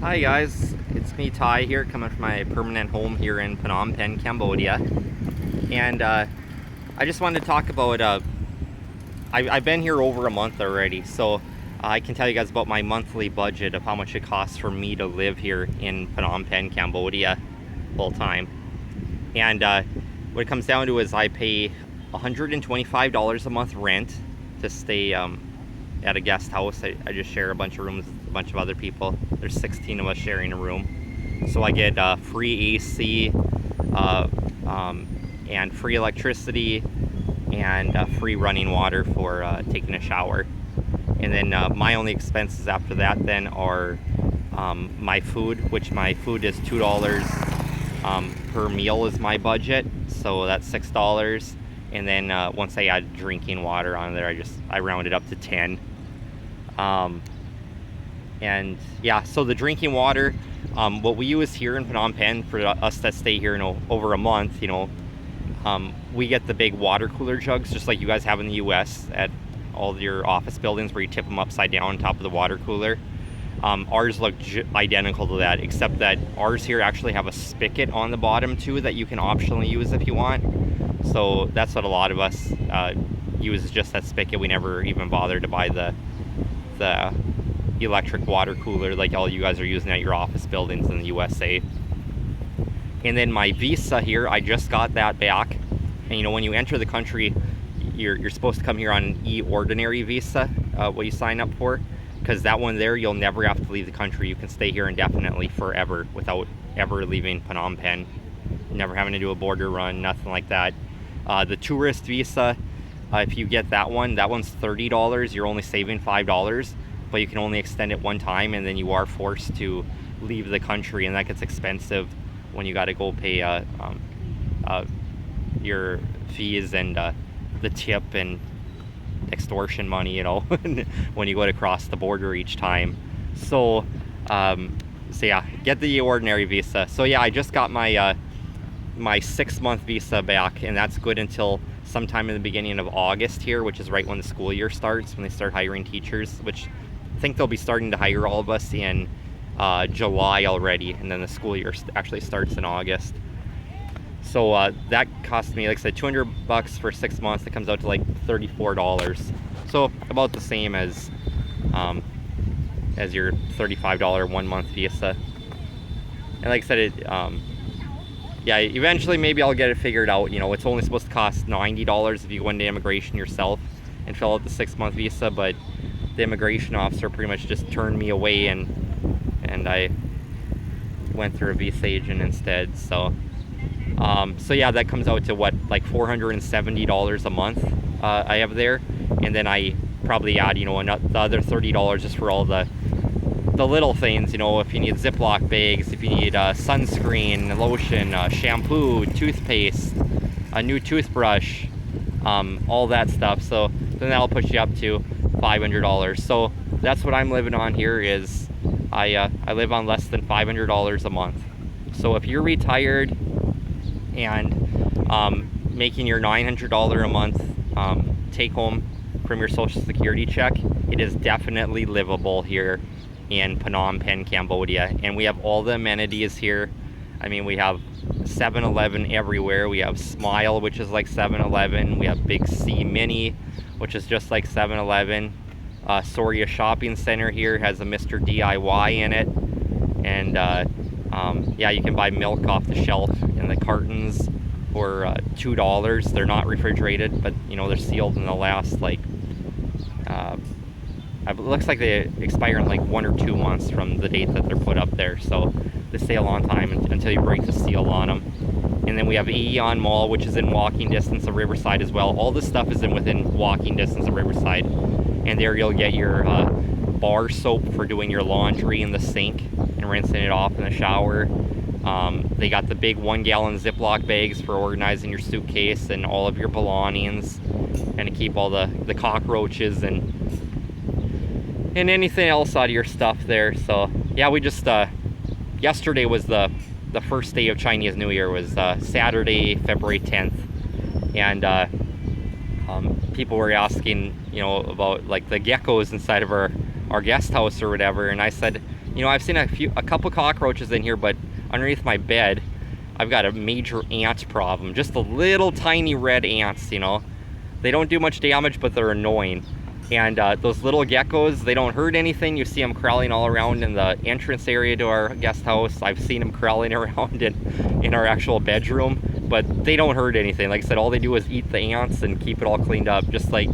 Hi guys, it's me Ty here, coming from my permanent home here in Phnom Penh, Cambodia. And I just wanted to talk about, I've been here over a month already, so I can tell you guys about my monthly budget of how much it costs for me to live here in Phnom Penh, Cambodia, full time. And what it comes down to is I pay $125 a month rent to stay at a guest house. I just share a bunch of rooms with a bunch of other people. There's 16 of us sharing a room. So I get free AC and free electricity and free running water for taking a shower. And then my only expenses after that then are my food, which my food is $2 per meal is my budget. So that's $6. And then once I add drinking water on there, I round it up to 10. And yeah, so the drinking water, what we use here in Phnom Penh for us that stay here over a month, we get the big water cooler jugs, just like you guys have in the US at all your office buildings where you tip them upside down on top of the water cooler. Ours look identical to that, except that ours here actually have a spigot on the bottom too that you can optionally use if you want. So that's what a lot of us use, is just that spigot. We never even bother to buy the electric water cooler like all you guys are using at your office buildings in the USA. And then my visa here, I just got that back. And when you enter the country, you're supposed to come here on an e-ordinary visa, what you sign up for, because that one there, you'll never have to leave the country. You can stay here indefinitely forever without ever leaving Phnom Penh, never having to do a border run, nothing like that. The tourist visa, if you get that one's $30. You're only saving $5, but you can only extend it one time, and then you are forced to leave the country, and that gets expensive when you got to go pay your fees and the tip and extortion money, when you go to cross the border each time. So yeah, get the ordinary visa. So yeah, I just got my 6-month visa back, and that's good until sometime in the beginning of August here, which is right when the school year starts, when they start hiring teachers, which I think they'll be starting to hire all of us in July already, and then the school year actually starts in August. So that cost me, like I said, $200 for 6 months. It comes out to like $34. So about the same as your $35 1-month visa. And like I said, yeah, eventually maybe I'll get it figured out. It's only supposed to cost $90 if you go into immigration yourself and fill out the 6-month visa, but the immigration officer pretty much just turned me away, and I went through a visa agent instead. So yeah, that comes out to what, like $470 a month I have there, and then I probably add the other $30 just for all the little things, if you need Ziploc bags, if you need sunscreen, lotion, shampoo, toothpaste, a new toothbrush, all that stuff. So then that'll push you up to $500. So that's what I'm living on here. Is I live on less than $500 a month. So if you're retired and making your $900 a month take home from your Social Security check, it is definitely livable here in Phnom Penh, Cambodia. And we have all the amenities here. I mean, we have 7-Eleven everywhere. We have Smile, which is like 7-Eleven. We have Big C Mini, which is just like 7-Eleven. Soria Shopping Center here has a Mr. DIY in it. And yeah, you can buy milk off the shelf in the cartons for $2. They're not refrigerated, but they're sealed and they'll last like it looks like they expire in like 1 or 2 months from the date that they're put up there. So they stay a long time until you break the seal on them. And then we have Aeon Mall, which is in walking distance of Riverside as well. All this stuff is within walking distance of Riverside. And there you'll get your bar soap for doing your laundry in the sink and rinsing it off in the shower. They got the big 1-gallon Ziploc bags for organizing your suitcase and all of your belongings, and to keep all the cockroaches and anything else out of your stuff there. So yeah, we just yesterday was the first day of Chinese New Year. Was Saturday, February 10th, and people were asking about like the geckos inside of our guest house or whatever, and I said, You know, I've seen a couple cockroaches in here, but underneath my bed, I've got a major ant problem. Just the little tiny red ants, you know. They don't do much damage, but they're annoying. And those little geckos, they don't hurt anything. You see them crawling all around in the entrance area to our guest house. I've seen them crawling around in our actual bedroom, but they don't hurt anything. Like I said, all they do is eat the ants and keep it all cleaned up, just like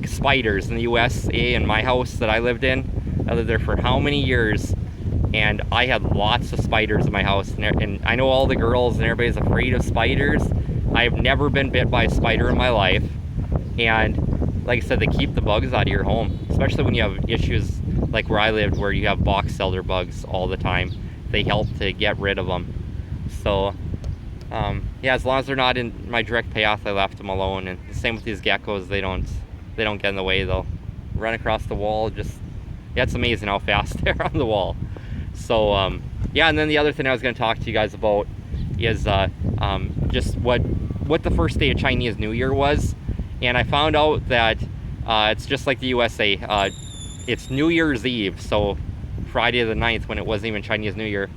spiders in the USA. In my house that I lived in, I lived there for how many years, and I had lots of spiders in my house, and I know all the girls and everybody's afraid of spiders. I've never been bit by a spider in my life, and like I said, they keep the bugs out of your home, especially when you have issues like where I lived, where you have box elder bugs all the time. They help to get rid of them. So yeah, as long as they're not in my direct path, I left them alone. And the same with these geckos, they don't get in the way. They'll run across the wall. Yeah, it's amazing how fast they're on the wall. So yeah, and then the other thing I was going to talk to you guys about is just what the first day of Chinese New Year was. And I found out that it's just like the USA. It's New Year's Eve, so Friday the 9th, when it wasn't even Chinese New Year.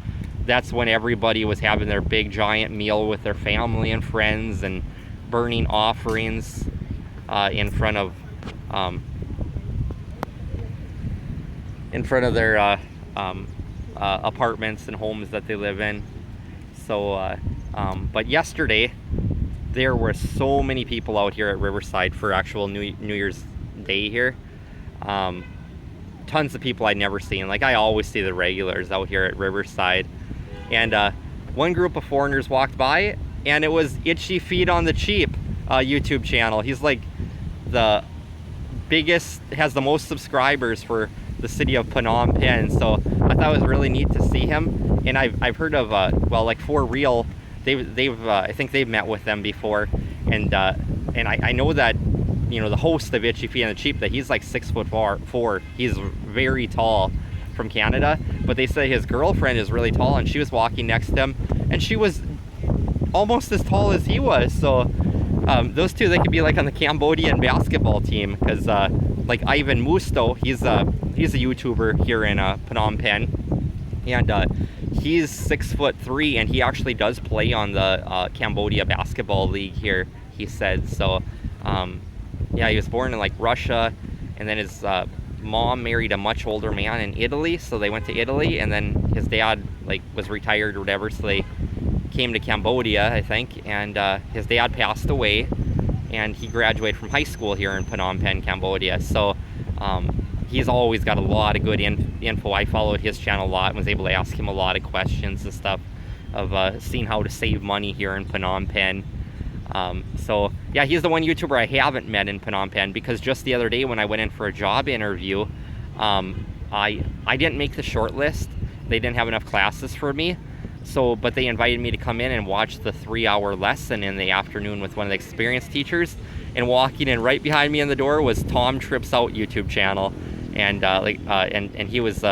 That's when everybody was having their big giant meal with their family and friends and burning offerings in front of their apartments and homes that they live in. So but yesterday there were so many people out here at Riverside for actual New Year's Day here. Tons of people I'd never seen. Like, I always see the regulars out here at Riverside. And one group of foreigners walked by, and it was Itchy Feet on the Cheap YouTube channel. He's like the biggest, has the most subscribers for the city of Phnom Penh. So I thought it was really neat to see him. And I've heard of well, like For Real, they've I think they've met with them before. And I know that, you know, the host of Itchy Feet on the Cheap, that he's like 6'4". He's very tall, from Canada. But they say his girlfriend is really tall, and she was walking next to him, and she was almost as tall as he was. So those two, they could be like on the Cambodian basketball team, because like Ivan Musto, he's a YouTuber here in Phnom Penh, and he's 6'3", and he actually does play on the Cambodia basketball league here, he said. So yeah, he was born in like Russia, and then his mom married a much older man in Italy, so they went to Italy, and then his dad like was retired or whatever, so they came to Cambodia, I think, and his dad passed away, and he graduated from high school here in Phnom Penh, Cambodia. So he's always got a lot of good info. I followed his channel a lot and was able to ask him a lot of questions and stuff of seeing how to save money here in Phnom Penh. So yeah, he's the one YouTuber I haven't met in Phnom Penh, because just the other day when I went in for a job interview, I didn't make the short list. They didn't have enough classes for me. So, but they invited me to come in and watch the 3-hour lesson in the afternoon with one of the experienced teachers. And walking in right behind me in the door was Tom Trips Out YouTube channel, and and he was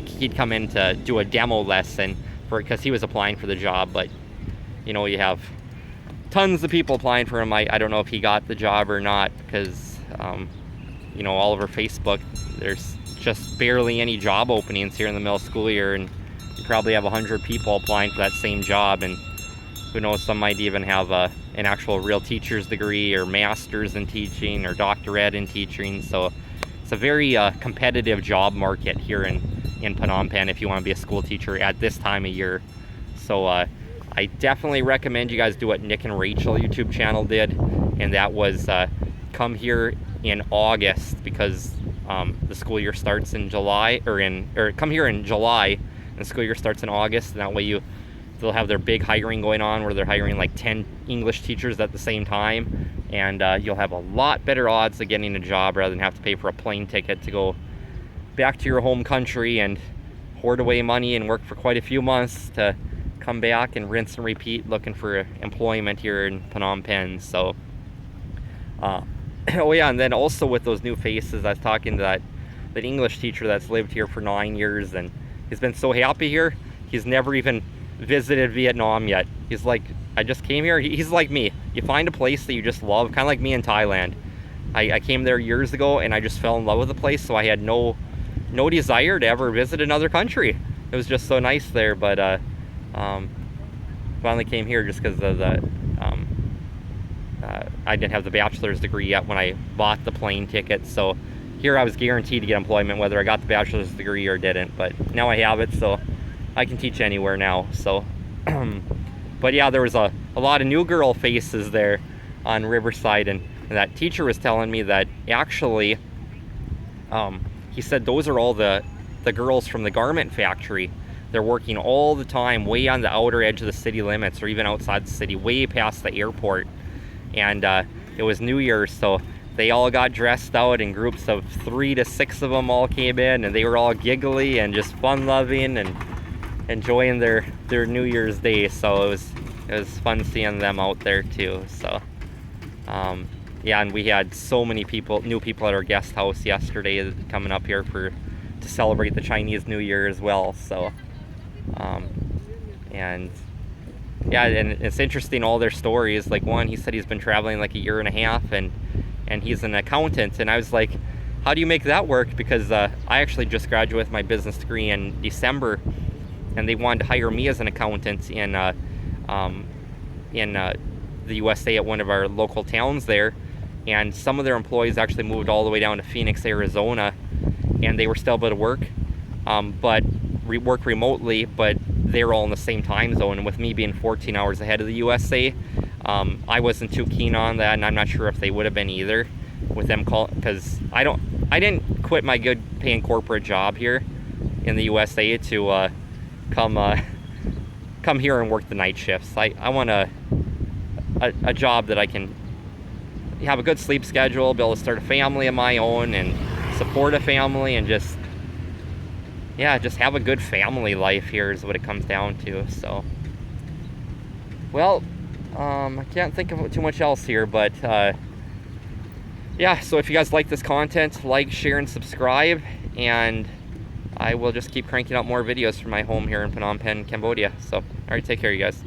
he'd come in to do a demo lesson because he was applying for the job. But you know, you have tons of people applying for him. I don't know if he got the job or not, because you know, all over Facebook there's just barely any job openings here in the middle of school year, and you probably have 100 people applying for that same job, and who knows, some might even have an actual real teacher's degree or master's in teaching or doctorate in teaching. So it's a very competitive job market here in Phnom Penh if you want to be a school teacher at this time of year. So I definitely recommend you guys do what Nick and Rachel YouTube channel did, and that was come here in August, because the school year starts in July, or come here in July, and the school year starts in August, and that way they'll have their big hiring going on, where they're hiring like 10 English teachers at the same time, and you'll have a lot better odds of getting a job rather than have to pay for a plane ticket to go back to your home country and hoard away money and work for quite a few months to come back and rinse and repeat looking for employment here in Phnom Penh. So oh yeah, and then also with those new faces, I was talking to that English teacher that's lived here for 9 years, and he's been so happy here. He's never even visited Vietnam yet. He's like, I just came here. He's like me. You find a place that you just love, kind of like me in Thailand. I came there years ago, and I just fell in love with the place, so I had no no desire to ever visit another country. It was just so nice there, but finally came here just because of the I didn't have the bachelor's degree yet when I bought the plane ticket, so here I was guaranteed to get employment whether I got the bachelor's degree or didn't, but now I have it, so I can teach anywhere now. So but yeah, there was a lot of new girl faces there on Riverside, and that teacher was telling me that actually he said those are all the girls from the garment factory. They're working all the time way on the outer edge of the city limits, or even outside the city, way past the airport. And it was New Year's, so they all got dressed out in groups of 3 to 6 of them all came in, and they were all giggly and just fun-loving and enjoying their New Year's Day. So it was fun seeing them out there too. So yeah, and we had so many new people at our guest house yesterday coming up here to celebrate the Chinese New Year as well. So and yeah, and it's interesting, all their stories. Like one, he said he's been traveling like a year and a half, and he's an accountant, and I was like, how do you make that work? Because I actually just graduated with my business degree in December, and they wanted to hire me as an accountant in the USA at one of our local towns there, and some of their employees actually moved all the way down to Phoenix, Arizona, and they were still able to work, but work remotely, but they're all in the same time zone. And with me being 14 hours ahead of the USA, I wasn't too keen on that, and I'm not sure if they would have been either with them because I didn't quit my good paying corporate job here in the USA to come here and work the night shifts. I want a job that I can have a good sleep schedule, be able to start a family of my own and support a family, and just have a good family life here is what it comes down to. So, well, I can't think of too much else here, but yeah, so if you guys like this content, like, share, and subscribe, and I will just keep cranking out more videos from my home here in Phnom Penh, Cambodia. So, all right, take care, you guys.